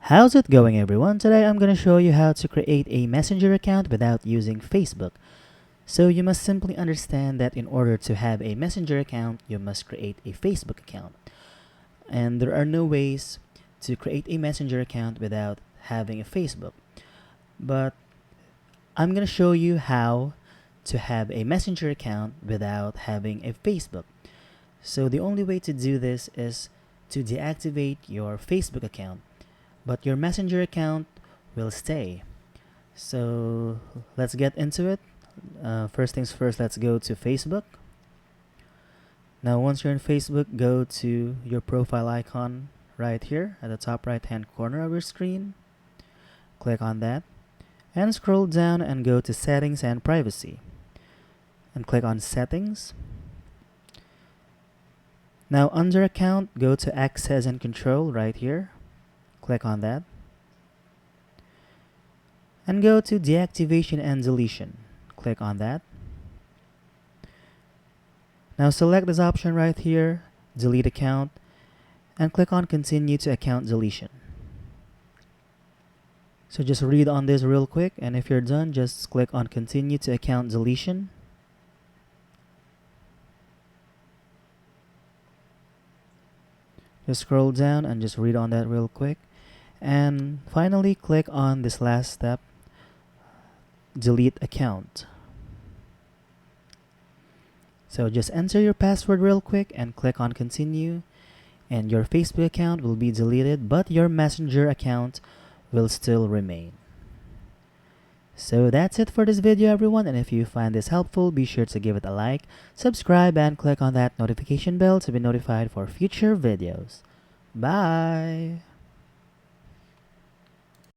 How's it going, everyone? Today I'm going to show you how to create a Messenger account without using Facebook. So you must simply understand that in order to have a Messenger account, you must create a Facebook account. And there are no ways to create a Messenger account without having a Facebook. But I'm going to show you how to have a Messenger account without having a Facebook. So the only way to do this is to deactivate your Facebook account, but your Messenger account will stay. So let's get into it. First things first, let's go to Facebook. Now once you're in Facebook, go to your profile icon right here at the top right hand corner of your screen. Click on that and scroll down and go to Settings and Privacy and click on Settings. Now under Account, go to Access and Control right here. Click on that and go to Deactivation and Deletion. Click on that. Now select this option right here, Delete Account, and click on Continue to Account Deletion. So just read on this real quick, and if you're done, just click on Continue to Account Deletion. Just scroll down and just read on that real quick. And finally, click on this last step, Delete Account. So just enter your password real quick and click on Continue, and your Facebook account will be deleted, but your Messenger account will still remain. So that's it for this video, everyone, and if you find this helpful, be sure to give it a like, subscribe, and click on that notification bell to be notified for future videos. Bye!